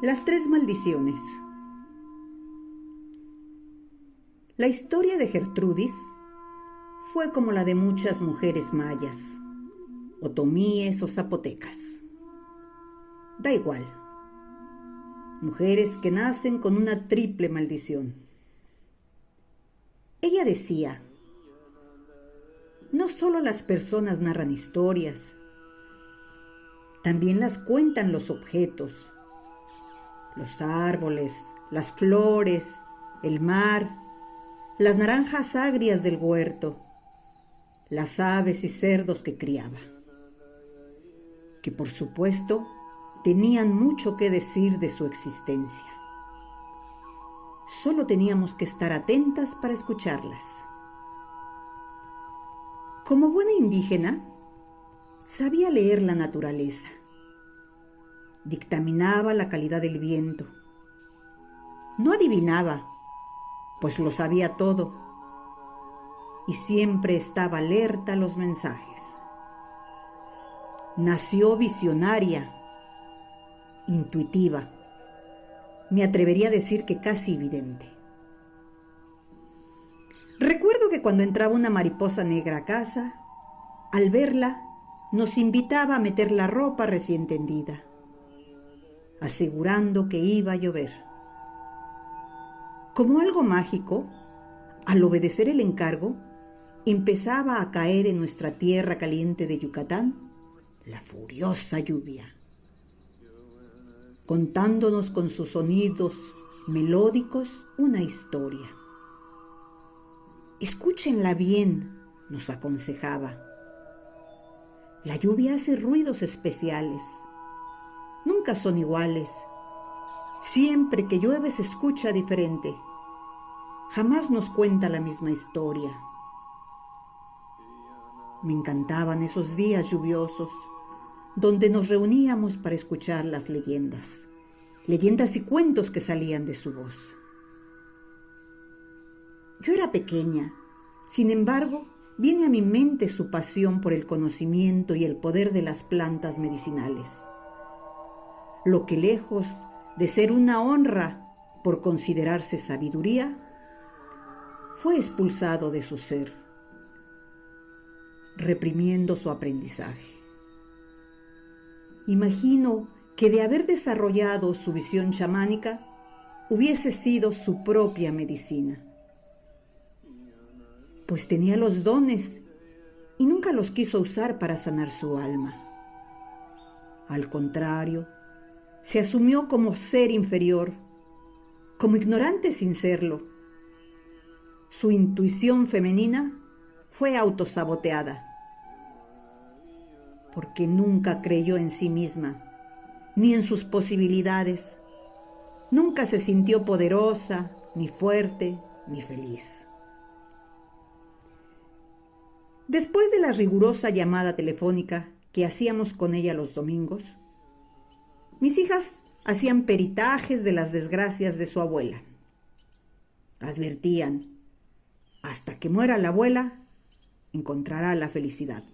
Las 3 maldiciones. La historia de Gertrudis fue como la de muchas mujeres mayas, otomíes o zapotecas. Da igual. Mujeres que nacen con una triple maldición. Ella decía, no solo las personas narran historias, también las cuentan los objetos, los árboles, las flores, el mar, las naranjas agrias del huerto, las aves y cerdos que criaba, que por supuesto tenían mucho que decir de su existencia. Solo teníamos que estar atentas para escucharlas. Como buena indígena, sabía leer la naturaleza. Dictaminaba la calidad del viento. No adivinaba, pues lo sabía todo, y siempre estaba alerta a los mensajes. Nació visionaria, intuitiva, me atrevería a decir que casi vidente. Recuerdo que cuando entraba una mariposa negra a casa, al verla, nos invitaba a meter la ropa recién tendida, asegurando que iba a llover. Como algo mágico, al obedecer el encargo, empezaba a caer en nuestra tierra caliente de Yucatán la furiosa lluvia, contándonos con sus sonidos melódicos una historia. Escúchenla bien, nos aconsejaba. La lluvia hace ruidos especiales. Nunca son iguales. Siempre que llueve se escucha diferente. Jamás nos cuenta la misma historia. Me encantaban esos días lluviosos, donde nos reuníamos para escuchar las leyendas y cuentos que salían de su voz. Yo era pequeña, sin embargo, viene a mi mente su pasión por el conocimiento y el poder de las plantas medicinales. Lo que lejos de ser una honra por considerarse sabiduría, fue expulsado de su ser, reprimiendo su aprendizaje. Imagino que de haber desarrollado su visión chamánica, hubiese sido su propia medicina, pues tenía los dones y nunca los quiso usar para sanar su alma. Al contrario, se asumió como ser inferior, como ignorante sin serlo. Su intuición femenina fue autosaboteada, porque nunca creyó en sí misma, ni en sus posibilidades. Nunca se sintió poderosa, ni fuerte, ni feliz. Después de la rigurosa llamada telefónica que hacíamos con ella los domingos, mis hijas hacían peritajes de las desgracias de su abuela. Advertían, hasta que muera la abuela, encontrará la felicidad.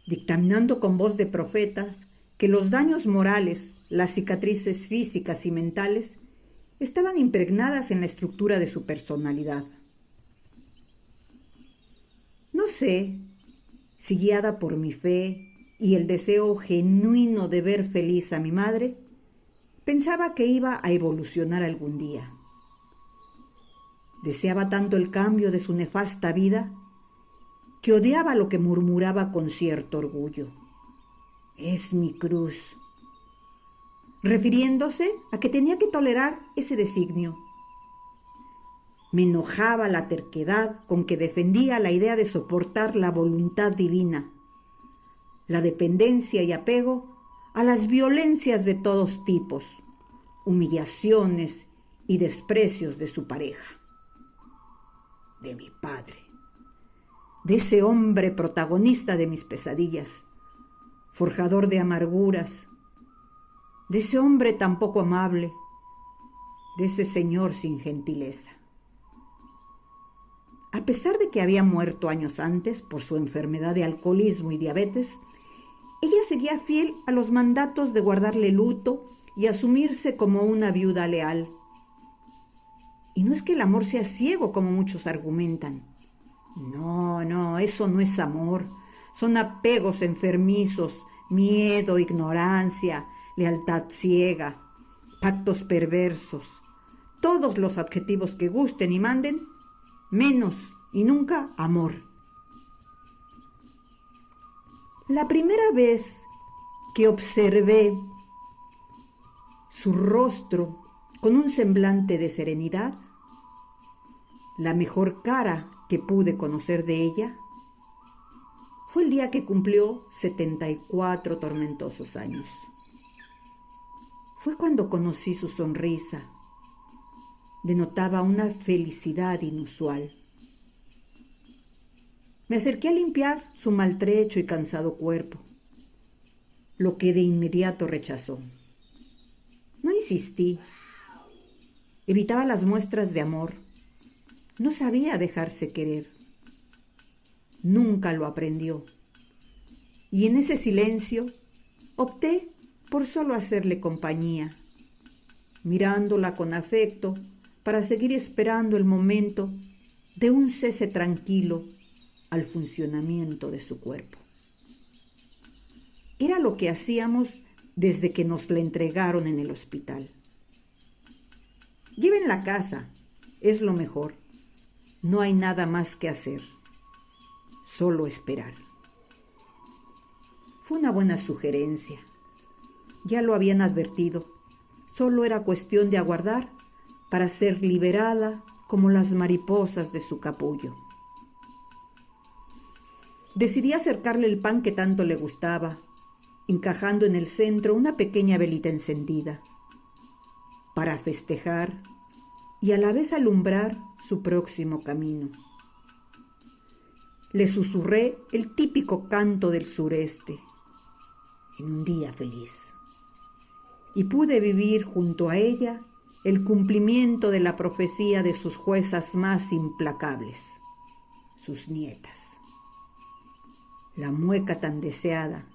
Dictaminando con voz de profetas que los daños morales, las cicatrices físicas y mentales, estaban impregnadas en la estructura de su personalidad. No sé si guiada por mi fe y el deseo genuino de ver feliz a mi madre, pensaba que iba a evolucionar algún día. Deseaba tanto el cambio de su nefasta vida que odiaba lo que murmuraba con cierto orgullo. Es mi cruz, refiriéndose a que tenía que tolerar ese designio. Me enojaba la terquedad con que defendía la idea de soportar la voluntad divina, la dependencia y apego a las violencias de todos tipos, humillaciones y desprecios de su pareja, de mi padre, de ese hombre protagonista de mis pesadillas, forjador de amarguras, de ese hombre tan poco amable, de ese señor sin gentileza. A pesar de que había muerto años antes por su enfermedad de alcoholismo y diabetes, ella seguía fiel a los mandatos de guardarle luto y asumirse como una viuda leal. Y no es que el amor sea ciego como muchos argumentan. No, eso no es amor. Son apegos enfermizos, miedo, ignorancia, lealtad ciega, pactos perversos, todos los adjetivos que gusten y manden, menos y nunca amor. La primera vez que observé su rostro con un semblante de serenidad, la mejor cara que pude conocer de ella, fue el día que cumplió 74 tormentosos años. Fue cuando conocí su sonrisa. Denotaba una felicidad inusual. Me acerqué a limpiar su maltrecho y cansado cuerpo, lo que de inmediato rechazó. No insistí. Evitaba las muestras de amor. No sabía dejarse querer. Nunca lo aprendió. Y en ese silencio opté por solo hacerle compañía, mirándola con afecto para seguir esperando el momento de un cese tranquilo al funcionamiento de su cuerpo. Era lo que hacíamos desde que nos la entregaron en el hospital. Lleven la casa, es lo mejor. No hay nada más que hacer, solo esperar. Fue una buena sugerencia. Ya lo habían advertido. Solo era cuestión de aguardar para ser liberada como las mariposas de su capullo. Decidí acercarle el pan que tanto le gustaba, encajando en el centro una pequeña velita encendida, para festejar y a la vez alumbrar su próximo camino. Le susurré el típico canto del sureste, en un día feliz, y pude vivir junto a ella el cumplimiento de la profecía de sus juezas más implacables, sus nietas. La mueca tan deseada,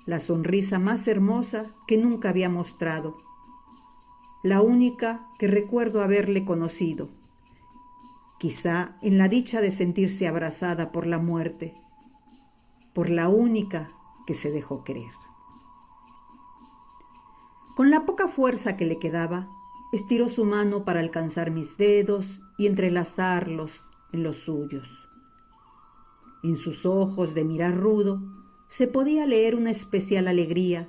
la sonrisa más hermosa que nunca había mostrado, la única que recuerdo haberle conocido, quizá en la dicha de sentirse abrazada por la muerte, por la única que se dejó querer. Con la poca fuerza que le quedaba, estiró su mano para alcanzar mis dedos y entrelazarlos en los suyos. En sus ojos de mirar rudo se podía leer una especial alegría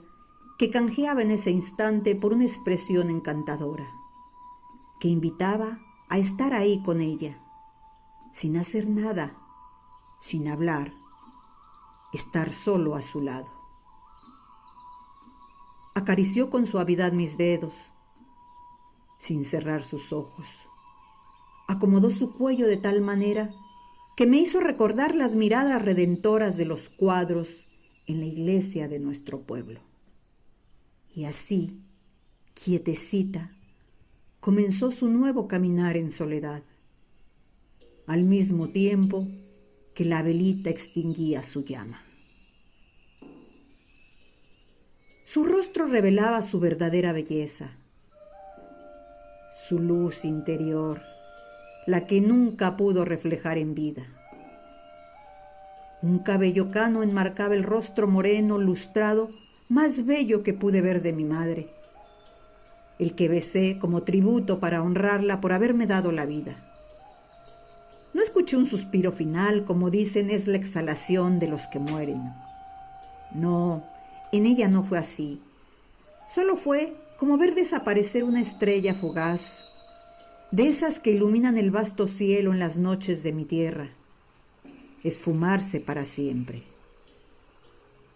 que canjeaba en ese instante por una expresión encantadora, que invitaba a estar ahí con ella, sin hacer nada, sin hablar, estar solo a su lado. Acarició con suavidad mis dedos, sin cerrar sus ojos. Acomodó su cuello de tal manera que me hizo recordar las miradas redentoras de los cuadros en la iglesia de nuestro pueblo. Y así, quietecita, comenzó su nuevo caminar en soledad, al mismo tiempo que la velita extinguía su llama. Su rostro revelaba su verdadera belleza, su luz interior, la que nunca pudo reflejar en vida. Un cabello cano enmarcaba el rostro moreno, lustrado, más bello que pude ver de mi madre, el que besé como tributo para honrarla por haberme dado la vida. No escuché un suspiro final, como dicen, es la exhalación de los que mueren. No, en ella no fue así. Solo fue como ver desaparecer una estrella fugaz, de esas que iluminan el vasto cielo en las noches de mi tierra, esfumarse para siempre.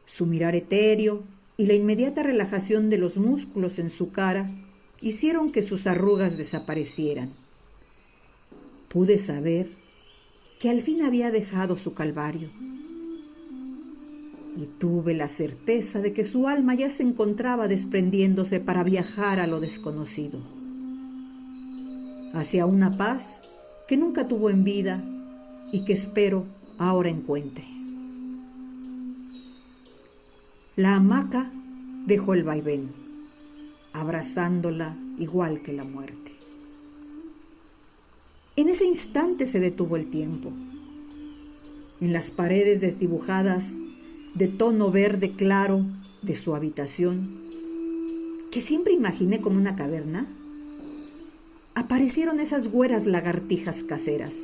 Su mirar etéreo y la inmediata relajación de los músculos en su cara hicieron que sus arrugas desaparecieran. Pude saber que al fin había dejado su calvario, y tuve la certeza de que su alma ya se encontraba desprendiéndose para viajar a lo desconocido, hacia una paz que nunca tuvo en vida y que espero ahora encuentre. La hamaca dejó el vaivén. abrazándola igual que la muerte. En ese instante se detuvo el tiempo. En las paredes desdibujadas de tono verde claro de su habitación, que siempre imaginé como una caverna, aparecieron esas güeras lagartijas caseras,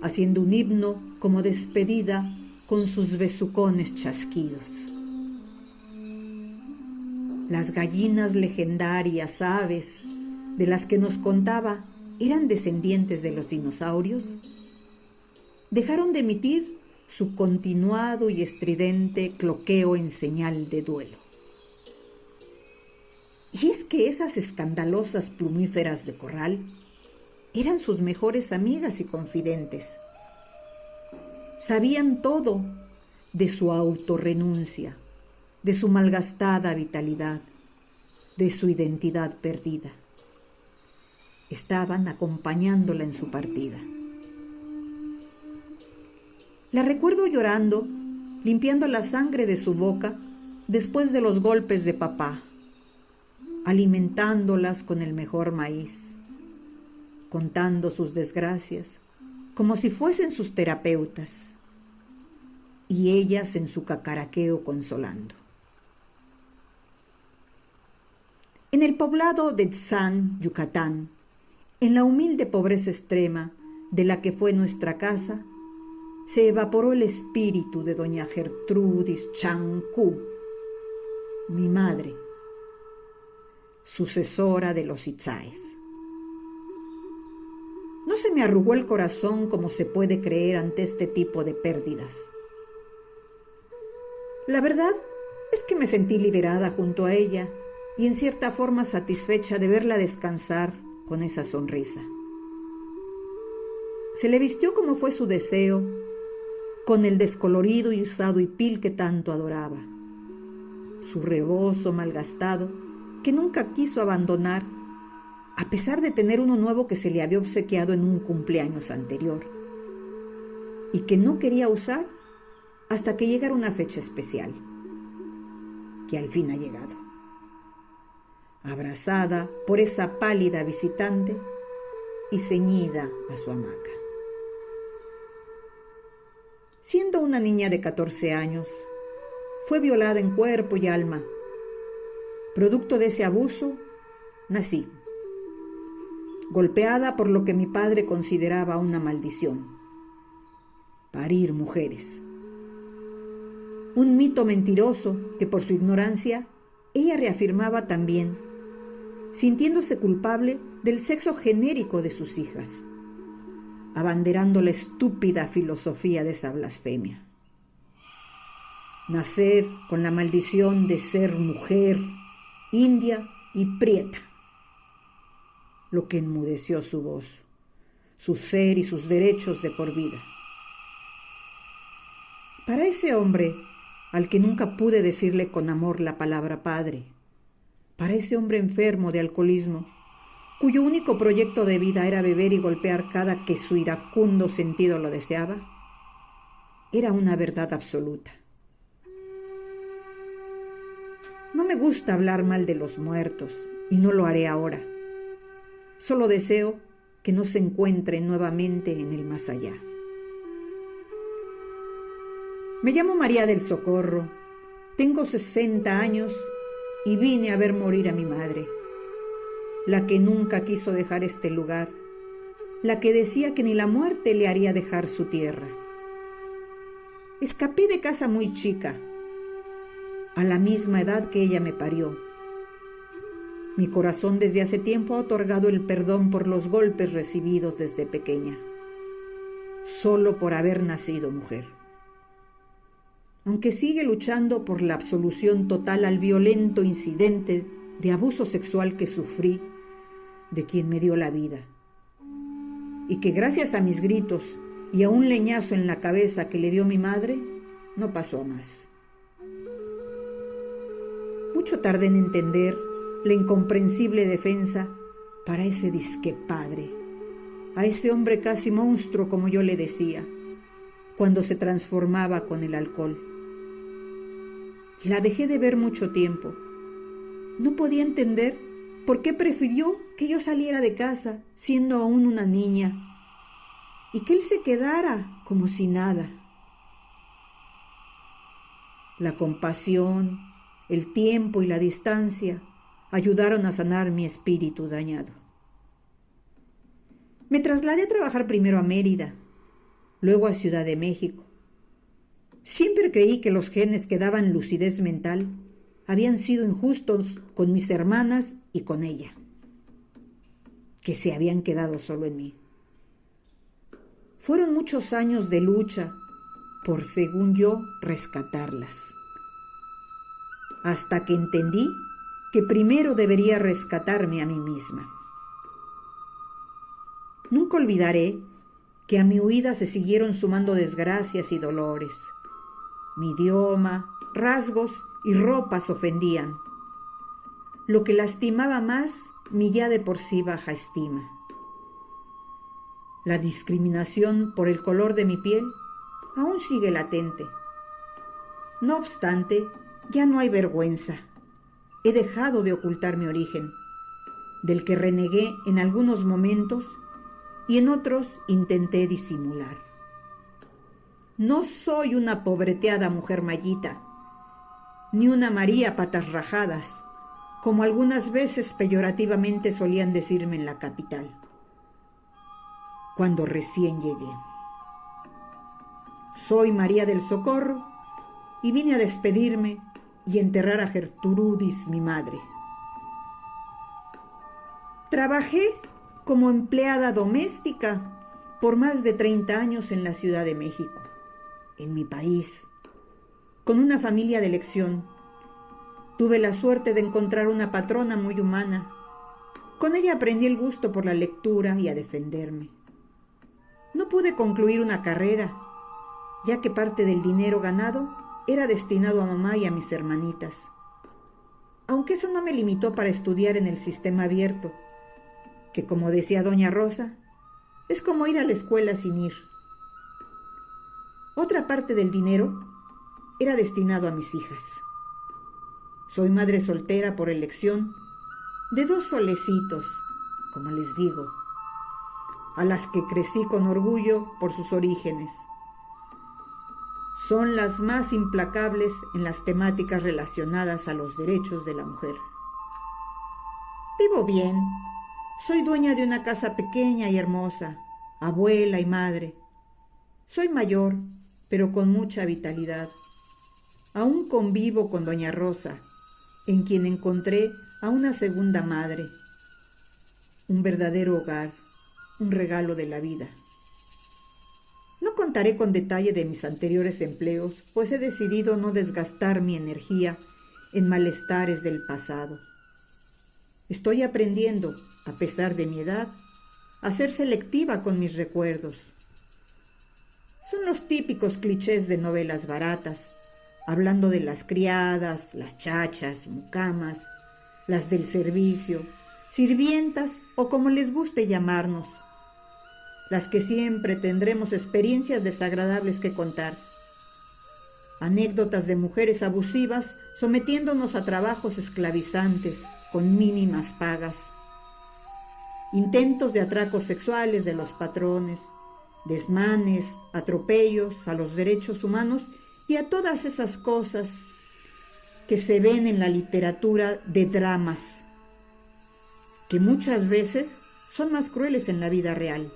haciendo un himno como despedida con sus besucones chasquidos. Las gallinas legendarias, aves, de las que nos contaba eran descendientes de los dinosaurios, dejaron de emitir su continuado y estridente cloqueo en señal de duelo. Y es que esas escandalosas plumíferas de corral eran sus mejores amigas y confidentes. Sabían todo de su autorrenuncia, de su malgastada vitalidad, de su identidad perdida. Estaban acompañándola en su partida. La recuerdo llorando, limpiando la sangre de su boca después de los golpes de papá, alimentándolas con el mejor maíz, contando sus desgracias como si fuesen sus terapeutas, y ellas en su cacaraqueo consolando. En el poblado de Tzán, Yucatán, en la humilde pobreza extrema de la que fue nuestra casa, se evaporó el espíritu de doña Gertrudis Chancú, mi madre, sucesora de los Itzáes. No se me arrugó el corazón como se puede creer ante este tipo de pérdidas. La verdad es que me sentí liberada junto a ella y en cierta forma satisfecha de verla descansar con esa sonrisa. Se le vistió como fue su deseo, con el descolorido y usado hipil que tanto adoraba, su rebozo malgastado que nunca quiso abandonar, a pesar de tener uno nuevo que se le había obsequiado en un cumpleaños anterior y que no quería usar hasta que llegara una fecha especial, que al fin ha llegado. Abrazada por esa pálida visitante y ceñida a su hamaca. Siendo una niña de 14 años, fue violada en cuerpo y alma. Producto de ese abuso, nací, golpeada por lo que mi padre consideraba una maldición: parir mujeres. Un mito mentiroso que por su ignorancia ella reafirmaba también, sintiéndose culpable del sexo genérico de sus hijas, abanderando la estúpida filosofía de esa blasfemia. Nacer con la maldición de ser mujer, india y prieta, lo que enmudeció su voz, su ser y sus derechos de por vida. Para ese hombre, al que nunca pude decirle con amor la palabra padre, para ese hombre enfermo de alcoholismo, cuyo único proyecto de vida era beber y golpear cada que su iracundo sentido lo deseaba, era una verdad absoluta. No me gusta hablar mal de los muertos, y no lo haré ahora. Solo deseo que no se encuentren nuevamente en el más allá. Me llamo María del Socorro, tengo 60 años y vine a ver morir a mi madre, la que nunca quiso dejar este lugar, la que decía que ni la muerte le haría dejar su tierra. Escapé de casa muy chica, a la misma edad que ella me parió. Mi corazón desde hace tiempo ha otorgado el perdón por los golpes recibidos desde pequeña, solo por haber nacido mujer. Aunque sigue luchando por la absolución total al violento incidente de abuso sexual que sufrí de quien me dio la vida, y que gracias a mis gritos y a un leñazo en la cabeza que le dio mi madre, no pasó a más. Mucho tardé en entender la incomprensible defensa para ese disque padre, a ese hombre casi monstruo como yo le decía, cuando se transformaba con el alcohol. La dejé de ver mucho tiempo, No podía entender por qué prefirió que yo saliera de casa siendo aún una niña y que él se quedara como si nada. La compasión, el tiempo y la distancia ayudaron a sanar mi espíritu dañado. Me trasladé a trabajar primero a Mérida, luego a Ciudad de México. Siempre creí que los genes que daban lucidez mental habían sido injustos con mis hermanas y con ella, que se habían quedado solo en mí. Fueron muchos años de lucha por, según yo, rescatarlas, hasta que entendí que primero debería rescatarme a mí misma. Nunca olvidaré que a mi huida se siguieron sumando desgracias y dolores. Mi idioma, rasgos y ropas ofendían. Lo que lastimaba más mi ya de por sí baja estima. La discriminación por el color de mi piel aún sigue latente. No obstante, ya no hay vergüenza. He dejado de ocultar mi origen, del que renegué en algunos momentos y en otros intenté disimular. No soy una pobreteada mujer mallita, ni una María patas rajadas, como algunas veces peyorativamente solían decirme en la capital, cuando recién llegué. Soy María del Socorro y vine a despedirme y enterrar a Gertrudis, mi madre. Trabajé como empleada doméstica por más de 30 años en la Ciudad de México, en mi país, con una familia de elección. Tuve la suerte de encontrar una patrona muy humana. Con ella aprendí el gusto por la lectura y a defenderme. No pude concluir una carrera, ya que parte del dinero ganado era destinado a mamá y a mis hermanitas. Aunque eso no me limitó para estudiar en el sistema abierto, que como decía doña Rosa, es como ir a la escuela sin ir. Otra parte del dinero era destinado a mis hijas. Soy madre soltera por elección de 2 solecitos, como les digo, a las que crecí con orgullo por sus orígenes. Son las más implacables en las temáticas relacionadas a los derechos de la mujer. Vivo bien. Soy dueña de una casa pequeña y hermosa, abuela y madre. Soy mayor, pero con mucha vitalidad. Aún convivo con doña Rosa, en quien encontré a una segunda madre, un verdadero hogar, un regalo de la vida. No contaré con detalle de mis anteriores empleos, pues he decidido no desgastar mi energía en malestares del pasado. Estoy aprendiendo, a pesar de mi edad, a ser selectiva con mis recuerdos. Son los típicos clichés de novelas baratas, hablando de las criadas, las chachas, mucamas, las del servicio, sirvientas o como les guste llamarnos, las que siempre tendremos experiencias desagradables que contar. Anécdotas de mujeres abusivas sometiéndonos a trabajos esclavizantes con mínimas pagas. Intentos de atracos sexuales de los patrones, desmanes, atropellos a los derechos humanos y a todas esas cosas que se ven en la literatura de dramas, que muchas veces son más crueles en la vida real.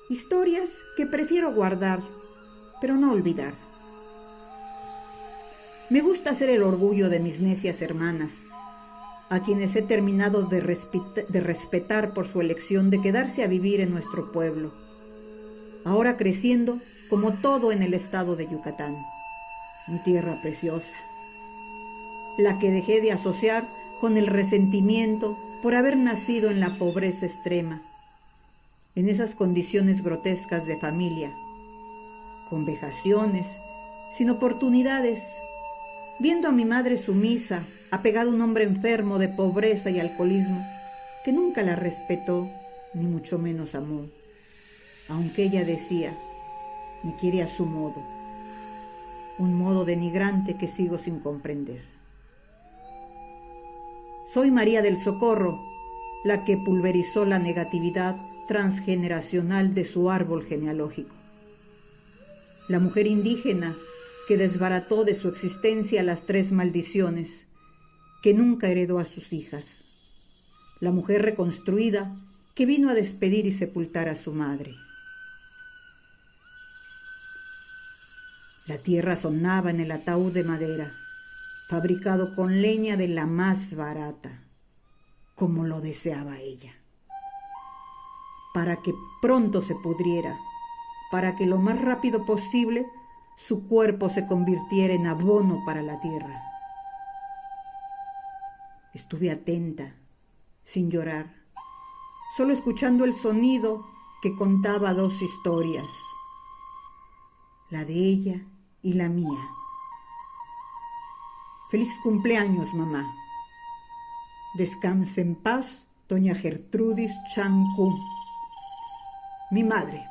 Historias que prefiero guardar, pero no olvidar. Me gusta ser el orgullo de mis necias hermanas, a quienes he terminado de respetar por su elección de quedarse a vivir en nuestro pueblo, ahora creciendo como todo en el estado de Yucatán, mi tierra preciosa, la que dejé de asociar con el resentimiento por haber nacido en la pobreza extrema, en esas condiciones grotescas de familia, con vejaciones, sin oportunidades, viendo a mi madre sumisa, apegada a un hombre enfermo de pobreza y alcoholismo, que nunca la respetó, ni mucho menos amó, aunque ella decía, me quiere a su modo, un modo denigrante que sigo sin comprender. Soy María del Socorro, la que pulverizó la negatividad transgeneracional de su árbol genealógico. La mujer indígena que desbarató de su existencia las 3 maldiciones, que nunca heredó a sus hijas. La mujer reconstruida que vino a despedir y sepultar a su madre. La tierra sonaba en el ataúd de madera, fabricado con leña de la más barata, como lo deseaba ella, para que pronto se pudriera, para que lo más rápido posible su cuerpo se convirtiera en abono para la tierra. Estuve atenta, sin llorar, solo escuchando el sonido que contaba 2 historias, la de ella y la mía. Feliz cumpleaños, mamá. Descanse en paz, doña Gertrudis Chancú, mi madre.